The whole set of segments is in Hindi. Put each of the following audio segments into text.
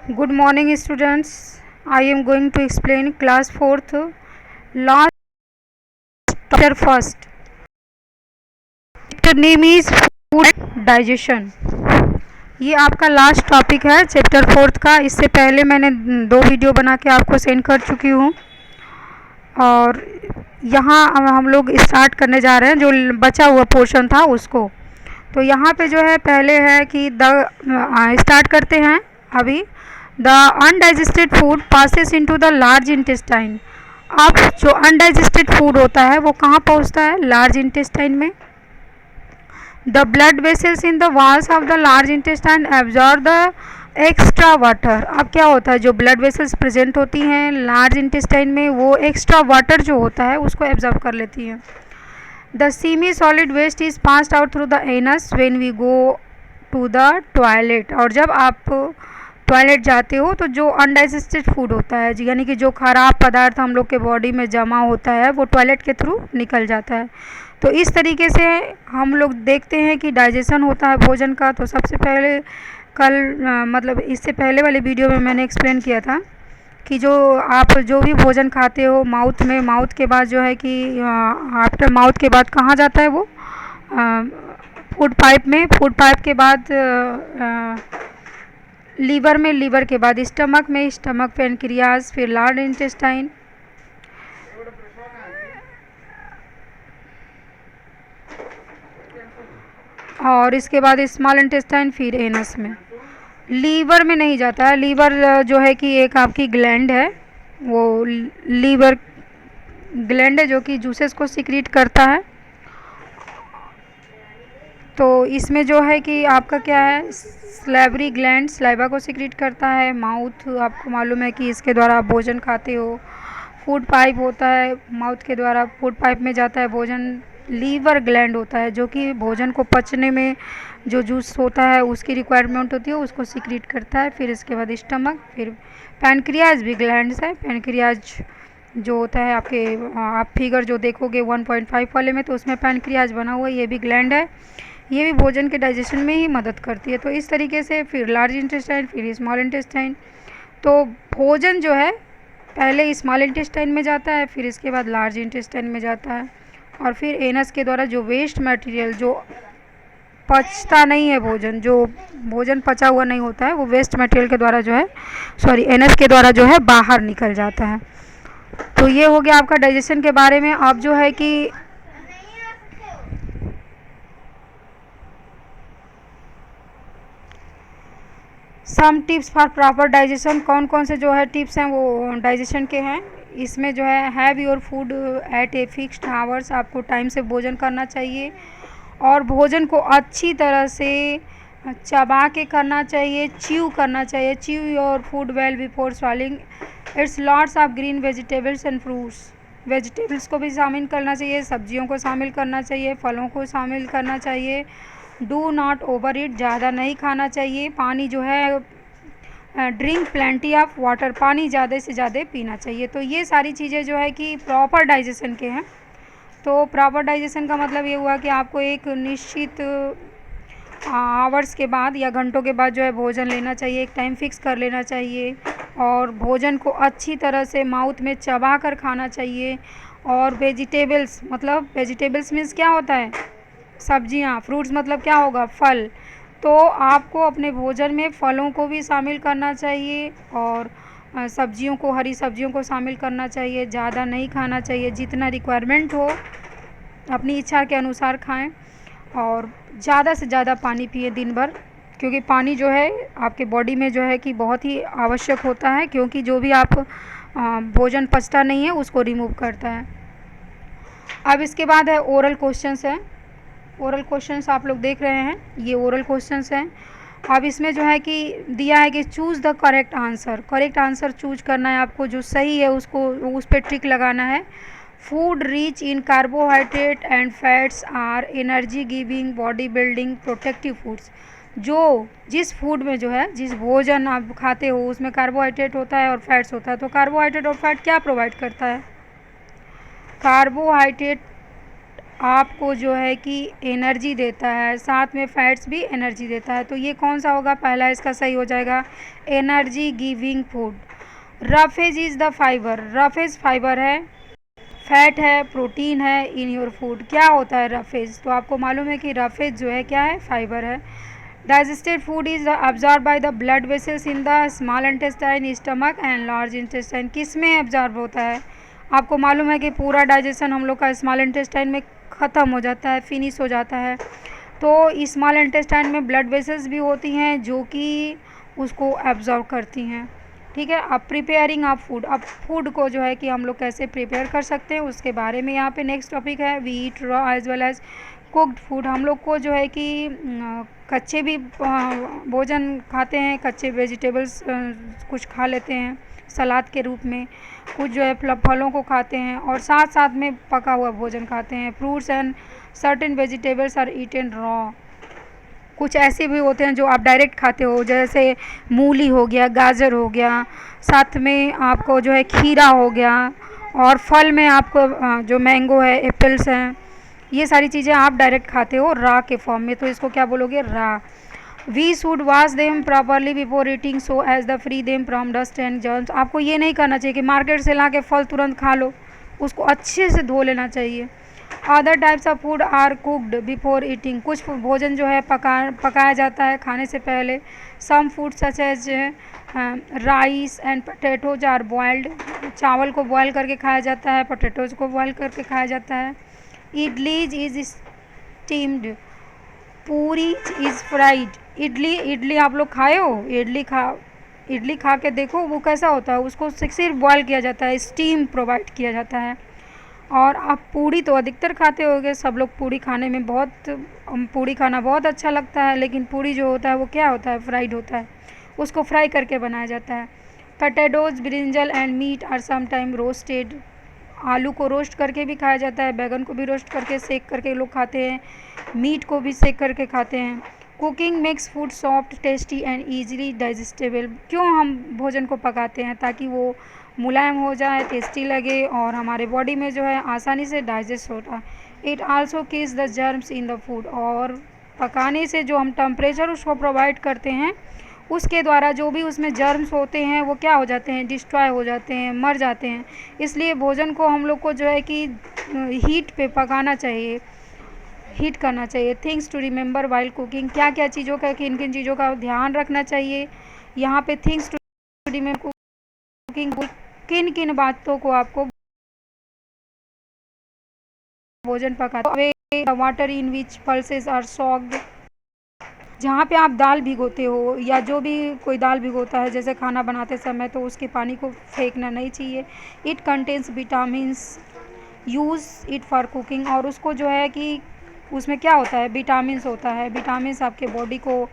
Good morning, students. I am going to explain class 4th last chapter first. Chapter name is food and digestion. ये आपका लास्ट टॉपिक है चैप्टर 4th का। इससे पहले मैंने 2 वीडियो बना के आपको सेंड कर चुकी हूँ और यहाँ हम लोग स्टार्ट करने जा रहे हैं जो बचा हुआ पोर्शन था उसको। तो यहाँ पे जो है पहले है कि स्टार्ट करते हैं अभी। The undigested food passes into the large intestine. अब जो अनडाइजेस्टेड फूड होता है वो कहाँ पहुँचता है? लार्ज इंटेस्टाइन में। The blood vessels in the walls of the large intestine absorb the extra water. अब क्या होता है, जो ब्लड वेसल्स प्रेजेंट होती हैं लार्ज इंटेस्टाइन में वो एक्स्ट्रा वाटर जो होता है उसको एब्जॉर्ब कर लेती हैं। The semi solid waste is passed out through the anus when we go to the toilet. और जब आप टॉयलेट जाते हो तो जो अनडाइजेस्टेड फूड होता है यानी कि जो खराब पदार्थ हम लोग के बॉडी में जमा होता है वो टॉयलेट के थ्रू निकल जाता है। तो इस तरीके से हम लोग देखते हैं कि डाइजेशन होता है भोजन का। तो सबसे पहले मतलब इससे पहले वाले वीडियो में मैंने एक्सप्लेन किया था कि जो आप जो भी भोजन खाते हो माउथ के बाद जो है कि आफ्टर माउथ के बाद कहाँ जाता है वो फूड पाइप के बाद लीवर में, लीवर के बाद स्टमक में, स्टमक पैनक्रियाज, फिर लार्ज इंटेस्टाइन, और इसके बाद स्मॉल इंटेस्टाइन, फिर एनस में। लीवर में नहीं जाता है। लीवर जो है कि एक आपकी ग्लैंड है, वो लीवर ग्लैंड है जो कि जूसेस को सिक्रीट करता है। तो इसमें जो है कि आपका क्या है, स्लेवरी ग्लैंड स्लाइवा को सिक्रीट करता है। माउथ आपको मालूम है कि इसके द्वारा आप भोजन खाते हो। फूड पाइप होता है, माउथ के द्वारा फूड पाइप में जाता है भोजन। लीवर ग्लैंड होता है जो कि भोजन को पचने में जो जूस होता है उसकी रिक्वायरमेंट होती है उसको सिक्रीट करता है। फिर इसके बाद स्टमक, फिर पैनक्रियाज भी ग्लैंड्स है। पैनक्रियाज जो होता है आपके आप फिगर जो देखोगे 1.5 वाले में तो उसमें पैनक्रियाज बना हुआ है, ये भी ग्लैंड है। ये भी भोजन के डाइजेशन में ही मदद करती है। तो इस तरीके से फिर लार्ज इंटेस्टाइन, फिर स्मॉल इंटेस्टाइन। तो भोजन जो है पहले स्मॉल इंटेस्टाइन में जाता है, फिर इसके बाद लार्ज इंटेस्टाइन में जाता है, और फिर एनस के द्वारा जो वेस्ट मटेरियल जो पचता नहीं है जो भोजन पचा हुआ नहीं होता है वो वेस्ट मटेरियल के द्वारा जो है एनस के द्वारा जो है बाहर निकल जाता है। तो ये हो गया आपका डाइजेशन के बारे में। अब जो है कि some tips for proper digestion. कौन कौन से जो है टिप्स हैं वो डाइजेशन के हैं। इसमें जो है have your food at a fixed hours. आपको टाइम से भोजन करना चाहिए और भोजन को अच्छी तरह से चबा के करना चाहिए, च्यू करना चाहिए। Chew your food well before swallowing. It's lots of green vegetables and fruits. Vegetables को भी शामिल करना चाहिए, सब्जियों को शामिल करना चाहिए, फलों को शामिल करना चाहिए। डू नॉट ओवर ईट, ज़्यादा नहीं खाना चाहिए। पानी जो है ड्रिंक प्लेंटी ऑफ वाटर, पानी ज़्यादा से ज़्यादा पीना चाहिए। तो ये सारी चीज़ें जो है कि प्रॉपर डाइजेशन के हैं। तो प्रॉपर डाइजेशन का मतलब ये हुआ कि आपको एक निश्चित आवर्स के बाद या घंटों के बाद जो है भोजन लेना चाहिए, एक टाइम फिक्स कर लेना चाहिए और भोजन को अच्छी तरह से माउथ में चबा कर खाना चाहिए। और वेजिटेबल्स मीन्स क्या होता है? सब्जियां। फ्रूट्स मतलब क्या होगा? फल। तो आपको अपने भोजन में फलों को भी शामिल करना चाहिए और सब्जियों को, हरी सब्जियों को शामिल करना चाहिए। ज़्यादा नहीं खाना चाहिए, जितना रिक्वायरमेंट हो अपनी इच्छा के अनुसार खाएं और ज़्यादा से ज़्यादा पानी पिए दिन भर, क्योंकि पानी जो है आपके बॉडी में जो है कि बहुत ही आवश्यक होता है, क्योंकि जो भी आप भोजन पचता नहीं है उसको रिमूव करता है। अब इसके बाद है ओरल क्वेश्चंस हैं। ओरल क्वेश्चंस आप लोग देख रहे हैं, ये ओरल क्वेश्चंस हैं। अब इसमें जो है कि दिया है कि choose the correct answer. Correct answer choose करना है आपको, जो सही है उसको उस पर टिक लगाना है। Food rich in carbohydrate and fats are energy giving, body building, protective foods. जिस फूड में जो है, जिस भोजन आप खाते हो उसमें कार्बोहाइड्रेट होता है और फैट्स होता है। तो कार्बोहाइड्रेट और फैट क्या प्रोवाइड करता है? कार्बोहाइड्रेट आपको जो है कि एनर्जी देता है, साथ में फैट्स भी एनर्जी देता है। तो ये कौन सा होगा, पहला इसका सही हो जाएगा, energy giving food. Roughage is the fibre, roughage fibre है, फैट है, प्रोटीन है इन योर फूड। क्या होता है रफेज, तो आपको मालूम है कि रफेज जो है क्या है, फाइबर है। Digested food is absorb by the blood vessels in the small intestine, stomach and large intestine. किस में अब्जॉर्ब होता है, आपको मालूम है कि पूरा डाइजेशन हम लोग का स्मॉल इंटेस्टाइन में ख़त्म हो जाता है, फिनिश हो जाता है। तो स्मॉल इंटेस्टाइन में ब्लड वेसल्स भी होती हैं जो कि उसको एब्जॉर्ब करती हैं। ठीक है। अब प्रिपेयरिंग ऑफ फूड, अब फूड को जो है कि हम लोग कैसे प्रिपेयर कर सकते हैं उसके बारे में यहाँ पे नेक्स्ट टॉपिक है। We eat raw as well as cooked food. हम लोग को जो है कि कच्चे भी भोजन खाते हैं, कच्चे वेजिटेबल्स कुछ खा लेते हैं सलाद के रूप में, कुछ जो है फलों को खाते हैं, और साथ साथ में पका हुआ भोजन खाते हैं। Fruits and certain vegetables are eaten raw. कुछ ऐसे भी होते हैं जो आप डायरेक्ट खाते हो, जैसे मूली हो गया, गाजर हो गया, साथ में आपको जो है खीरा हो गया, और फल में आपको जो मैंगो है, एप्पल्स हैं, ये सारी चीज़ें आप डायरेक्ट खाते हो रा के फॉर्म में, तो इसको क्या बोलोगे, raw. We should wash them properly before eating so as the free them from dust and germs. आपको ये नहीं करना चाहिए कि मार्केट से ला के फल तुरंत खा लो, उसको अच्छे से धो लेना चाहिए। Other types of food are cooked before eating. कुछ भोजन जो है पकाया जाता है खाने से पहले। Some food such as rice and potatoes are boiled. चावल को बॉयल करके खाया जाता है, पोटैटोज को बॉयल करके खाया जाता है। इडलीज इज स्टीम्ड, पूरी इज फ्राइड। इडली आप लोग खाए हो, इडली खा के देखो वो कैसा होता है, उसको सिर्फ बॉयल किया जाता है, स्टीम प्रोवाइड किया जाता है। और आप पूड़ी तो अधिकतर खाते होगे, सब लोग पूड़ी खाने में पूड़ी खाना बहुत अच्छा लगता है, लेकिन पूड़ी जो होता है वो क्या होता है, फ्राइड होता है, उसको फ्राई करके बनाया जाता है। Potatoes, brinjal and meat are sometime roasted. आलू को रोस्ट करके भी खाया जाता है, बैगन को भी रोस्ट करके सेक करके लोग खाते हैं, मीट को भी सेक करके खाते हैं। Cooking makes food soft, tasty and easily digestible. क्यों हम भोजन को पकाते हैं, ताकि वो मुलायम हो जाए, टेस्टी लगे, और हमारे बॉडी में जो है आसानी से डाइजेस्ट होता है। It also kills the germs in the food. और पकाने से जो हम टेम्परेचर उसको प्रोवाइड करते हैं, उसके द्वारा जो भी उसमें जर्म्स होते हैं वो क्या हो जाते हैं, डिस्ट्रॉय हो जाते हैं, मर जाते हैं। इसलिए भोजन को हम लोग को जो है कि हीट पे पकाना चाहिए, हीट करना चाहिए। Things to remember while cooking, क्या क्या चीज़ों का, किन किन चीज़ों का ध्यान रखना चाहिए यहाँ पे। थिंग्स टू रिमेंबर कुकिंग, किन किन बातों को आपको भोजन पकाते। Water in which pulses are soaked, जहाँ पे आप दाल भिगोते हो या जो भी कोई दाल भिगोता है जैसे खाना बनाते समय, तो उसके पानी को फेंकना नहीं चाहिए। It contains vitamins, use it for cooking. और उसको जो है कि उसमें क्या होता है, विटामिन्स होता है, विटामिन्स आपके बॉडी को,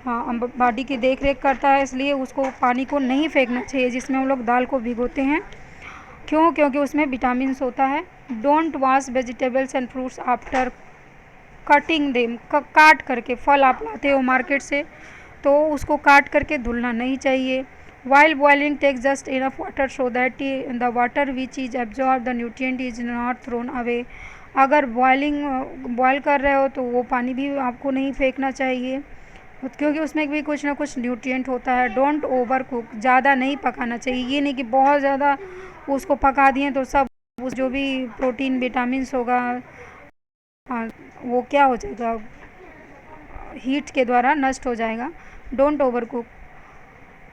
बॉडी की देख रेख करता है, इसलिए उसको पानी को नहीं फेंकना चाहिए जिसमें हम लोग दाल को भिगोते हैं। क्यों, क्योंकि उसमें विटामिन्स होता है। Don't wash vegetables and fruits after cutting them, काट करके, फल आप लाते हो मार्केट से तो उसको काट करके धुलना नहीं चाहिए। While boiling take just enough water so that the water which is absorb the nutrient is not thrown away. अगर बॉयल कर रहे हो तो वो पानी भी आपको नहीं फेंकना चाहिए, क्योंकि उसमें भी कुछ ना कुछ न्यूट्रिएंट होता है। डोंट ओवर कुक, ज़्यादा नहीं पकाना चाहिए। ये नहीं कि बहुत ज़्यादा उसको पका दिए तो सब उस जो भी प्रोटीन विटामिन्स होगा, वो क्या हो जाएगा, हीट के द्वारा नष्ट हो जाएगा। Don't overcook.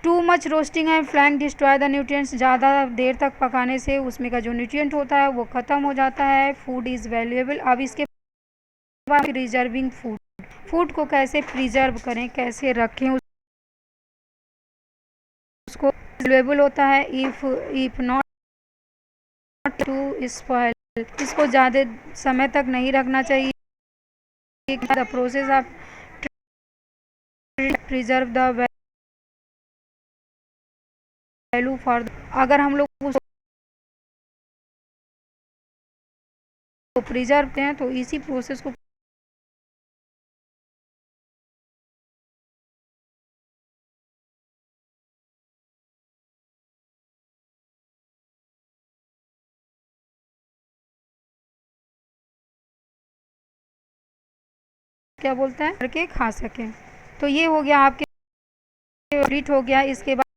Too much roasting and flang destroy the nutrients, ज़्यादा देर तक पकाने से उसमें का जो न्यूट्रिएंट होता है वो ख़त्म हो जाता है। Food is valuable. अब इसके बाद प्रिजर्विंग फूड, फूड को कैसे प्रिजर्व करें, कैसे रखें, उसको वैल्यूएबल होता है। इफ़ नॉट टू स्पॉइल, इसको ज़्यादा समय तक नहीं रखना चाहिए। The process of preserve the value for, अगर हम लोग उसको प्रिजर्व हैं तो इसी प्रोसेस को क्या बोलता है करके खा सकें। तो ये हो गया आपके कंप्लीट हो गया। इसके बाद